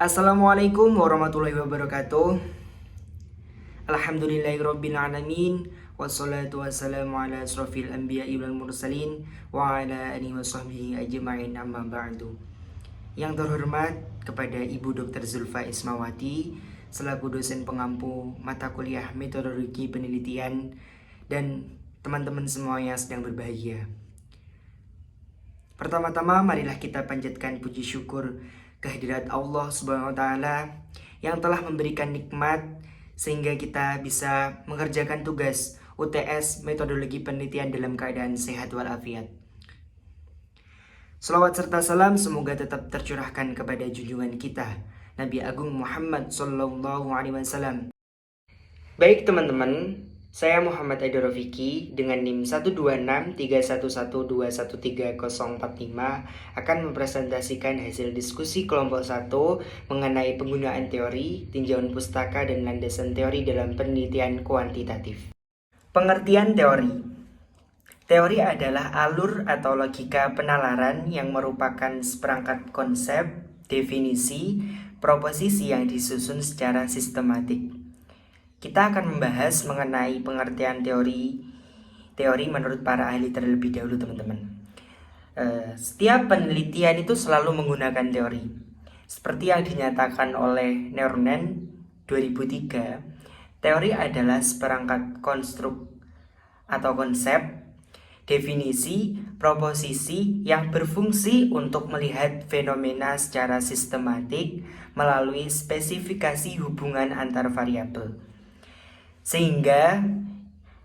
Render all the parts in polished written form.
Assalamualaikum warahmatullahi wabarakatuh. Alhamdulillahirabbil alamin wassalatu wassalamu ala asrofil anbiya'i wal mursalin wa ala alihi washabbihi ajma'in amma ba'du. Yang terhormat kepada Ibu Dr. Zulfa Ismawati selaku dosen pengampu mata kuliah metodologi penelitian dan teman-teman semua yang sedang berbahagia. Pertama-tama marilah kita panjatkan puji syukur kehadirat Allah Subhanahu wa taala yang telah memberikan nikmat sehingga kita bisa mengerjakan tugas UTS metodologi penelitian dalam keadaan sehat walafiat. Salawat serta salam semoga tetap tercurahkan kepada junjungan kita Nabi Agung Muhammad Sallallahu Alaihi Wasallam. Baik teman-teman, saya Muhammad Aidar Rafiki dengan NIM 12631121345 akan mempresentasikan hasil diskusi kelompok 1 mengenai penggunaan teori, tinjauan pustaka dan landasan teori dalam penelitian kuantitatif. Pengertian teori. Teori adalah alur atau logika penalaran yang merupakan seperangkat konsep, definisi, proposisi yang disusun secara sistematik. Kita akan membahas mengenai pengertian teori menurut para ahli terlebih dahulu, teman-teman. Setiap penelitian itu selalu menggunakan teori. Seperti yang dinyatakan oleh Neuronen 2003, teori adalah seperangkat konstruk atau konsep, definisi, proposisi yang berfungsi untuk melihat fenomena secara sistematik melalui spesifikasi hubungan antar variabel, sehingga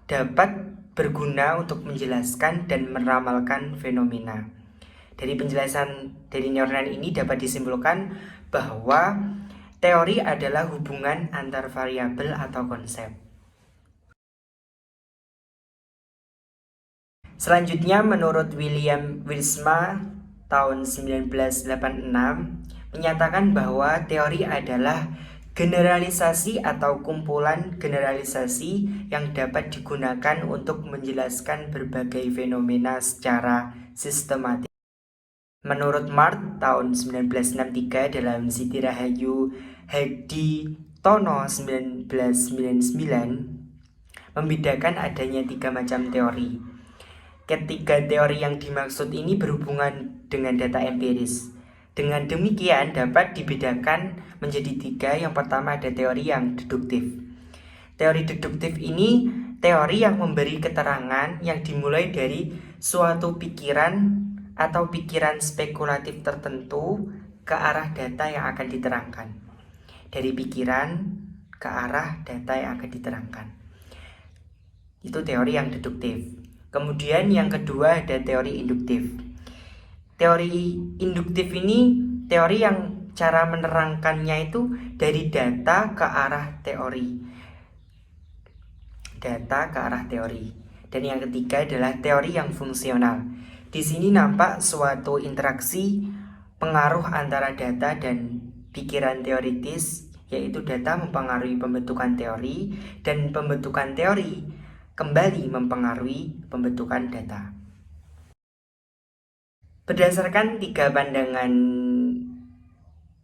dapat berguna untuk menjelaskan dan meramalkan fenomena. Dari penjelasan dari Neuronen ini dapat disimpulkan bahwa teori adalah hubungan antar variabel atau konsep. Selanjutnya, menurut William Wiersma tahun 1986 menyatakan bahwa teori adalah generalisasi atau kumpulan generalisasi yang dapat digunakan untuk menjelaskan berbagai fenomena secara sistematik. Menurut Mart tahun 1963 dalam Siti Rahayu Hadi Tono 1999 membedakan adanya 3 macam teori. Ketiga teori yang dimaksud ini berhubungan dengan data empiris. Dengan demikian dapat dibedakan menjadi 3. Yang pertama ada teori yang deduktif. Teori deduktif ini teori yang memberi keterangan yang dimulai dari suatu pikiran atau pikiran spekulatif tertentu ke arah data yang akan diterangkan. Dari pikiran ke arah data yang akan diterangkan. Itu teori yang deduktif. Kemudian yang kedua ada teori induktif. Teori induktif ini teori yang cara menerangkannya itu dari data ke arah teori. Data ke arah teori. Dan yang ketiga adalah teori yang fungsional. Di sini nampak suatu interaksi pengaruh antara data dan pikiran teoritis, yaitu data mempengaruhi pembentukan teori dan pembentukan teori kembali mempengaruhi pembentukan data. Berdasarkan 3 pandangan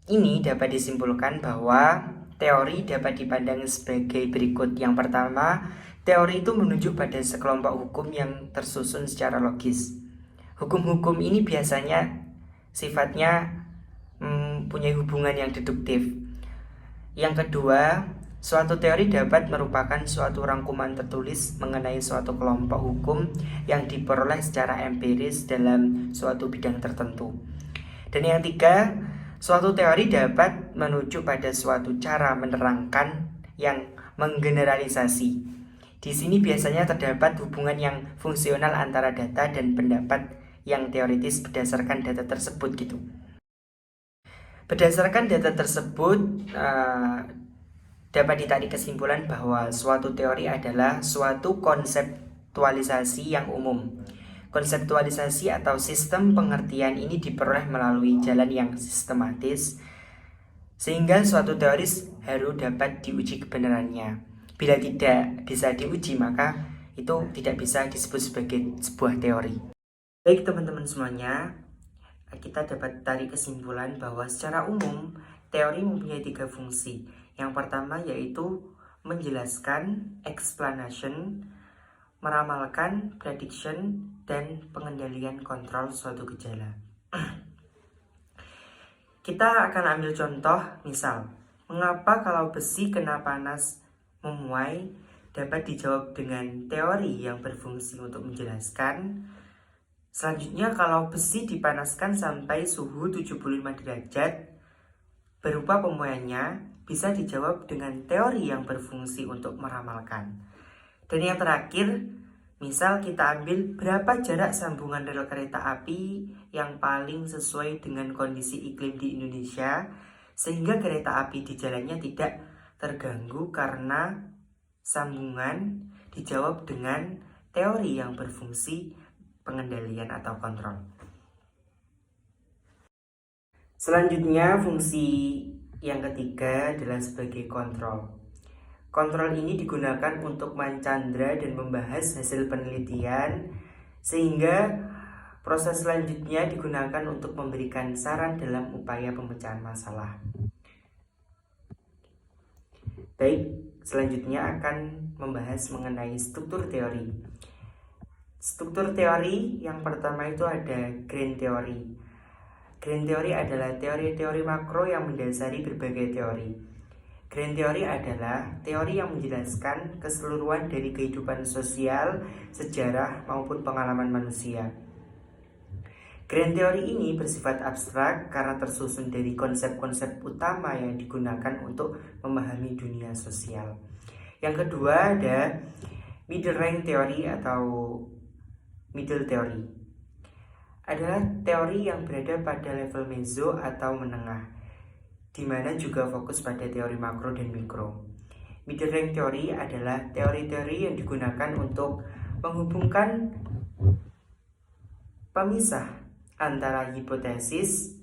ini dapat disimpulkan bahwa teori dapat dipandang sebagai berikut. Yang pertama, teori itu menunjuk pada sekelompok hukum yang tersusun secara logis. Hukum-hukum ini biasanya sifatnya punya hubungan yang deduktif. Yang kedua, suatu teori dapat merupakan suatu rangkuman tertulis mengenai suatu kelompok hukum yang diperoleh secara empiris dalam suatu bidang tertentu. Dan yang ketiga, suatu teori dapat menuju pada suatu cara menerangkan yang menggeneralisasi. Di sini biasanya terdapat hubungan yang fungsional antara data dan pendapat yang teoritis berdasarkan data tersebut gitu. Berdasarkan data tersebut dapat ditarik kesimpulan bahwa suatu teori adalah suatu konseptualisasi yang umum. Konseptualisasi atau sistem pengertian ini diperoleh melalui jalan yang sistematis, sehingga suatu teori harus dapat diuji kebenarannya. Bila tidak bisa diuji, maka itu tidak bisa disebut sebagai sebuah teori. Baik teman-teman semuanya, kita dapat tarik kesimpulan bahwa secara umum teori mempunyai 3 fungsi. Yang pertama yaitu menjelaskan, explanation, meramalkan, prediction, dan pengendalian kontrol suatu gejala. Kita akan ambil contoh, misal, mengapa kalau besi kena panas memuai dapat dijawab dengan teori yang berfungsi untuk menjelaskan. Selanjutnya, kalau besi dipanaskan sampai suhu 75 derajat berupa pemuaiannya bisa dijawab dengan teori yang berfungsi untuk meramalkan. Dan yang terakhir, misal kita ambil berapa jarak sambungan rel kereta api yang paling sesuai dengan kondisi iklim di Indonesia, sehingga kereta api di jalannya tidak terganggu karena sambungan, dijawab dengan teori yang berfungsi pengendalian atau kontrol. Selanjutnya, fungsi yang ketiga adalah sebagai kontrol. Kontrol ini digunakan untuk mencandra dan membahas hasil penelitian, sehingga proses selanjutnya digunakan untuk memberikan saran dalam upaya pemecahan masalah. Baik, selanjutnya akan membahas mengenai struktur teori. Struktur teori yang pertama itu ada grand theory. Grand theory adalah teori-teori makro yang mendasari berbagai teori. Grand theory adalah teori yang menjelaskan keseluruhan dari kehidupan sosial, sejarah, maupun pengalaman manusia. Grand theory ini bersifat abstrak karena tersusun dari konsep-konsep utama yang digunakan untuk memahami dunia sosial. Yang kedua ada middle rank theory atau middle theory. Adalah teori yang berada pada level meso atau menengah, di mana juga fokus pada teori makro dan mikro. Middle rank theory adalah teori-teori yang digunakan untuk menghubungkan pemisah antara hipotesis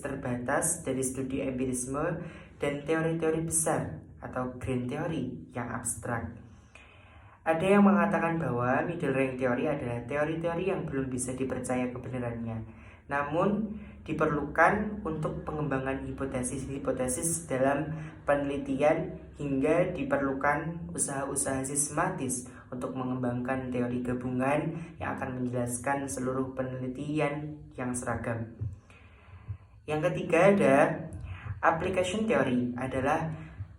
terbatas dari studi empirisme, dan teori-teori besar atau grand theory yang abstrak. Ada yang mengatakan bahwa middle rank theory adalah teori-teori yang belum bisa dipercaya kebenarannya, namun diperlukan untuk pengembangan hipotesis-hipotesis dalam penelitian, hingga diperlukan usaha-usaha sistematis untuk mengembangkan teori gabungan yang akan menjelaskan seluruh penelitian yang seragam. Yang ketiga ada application theory, adalah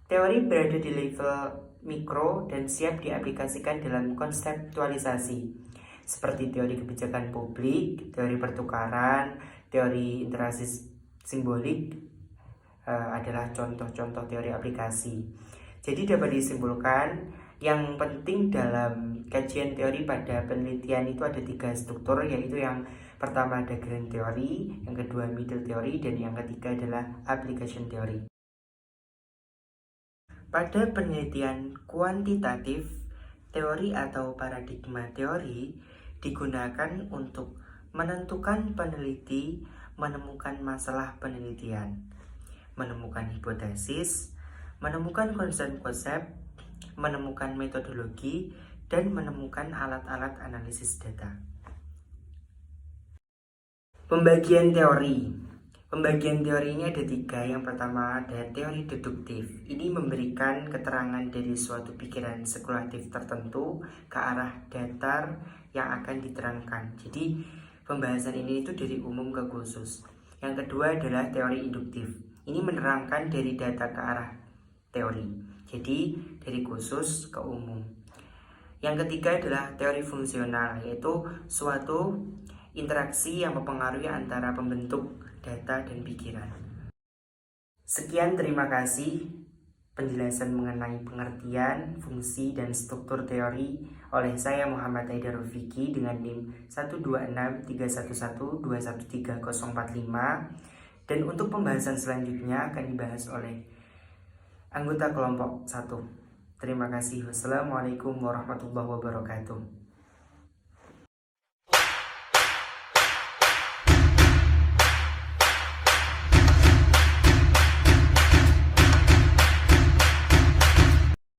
teori berada di level mikro dan siap diaplikasikan dalam konseptualisasi, seperti teori kebijakan publik, teori pertukaran, teori interaksi simbolik adalah contoh-contoh teori aplikasi. Jadi dapat disimpulkan, yang penting dalam kajian teori pada penelitian itu ada 3 struktur, yaitu yang pertama ada grand theory, yang kedua middle theory, dan yang ketiga adalah application theory. Pada penelitian kuantitatif, teori atau paradigma teori digunakan untuk menentukan peneliti menemukan masalah penelitian, menemukan hipotesis, menemukan konsep-konsep, menemukan metodologi, dan menemukan alat-alat analisis data. Pembagian teori. Pembagian teori ini ada 3. Yang pertama ada teori deduktif. Ini memberikan keterangan dari suatu pikiran spekulatif tertentu ke arah datar yang akan diterangkan. Jadi pembahasan ini itu dari umum ke khusus. Yang kedua adalah teori induktif. Ini menerangkan dari data ke arah teori. Jadi dari khusus ke umum. Yang ketiga adalah teori fungsional, yaitu suatu interaksi yang mempengaruhi antara pembentuk data dan pikiran. Sekian, terima kasih penjelasan mengenai pengertian, fungsi, dan struktur teori oleh saya Muhammad Haidar Rufiki dengan NIM 12631121345, dan untuk pembahasan selanjutnya akan dibahas oleh anggota kelompok 1. Terima kasih. Wassalamualaikum warahmatullahi wabarakatuh.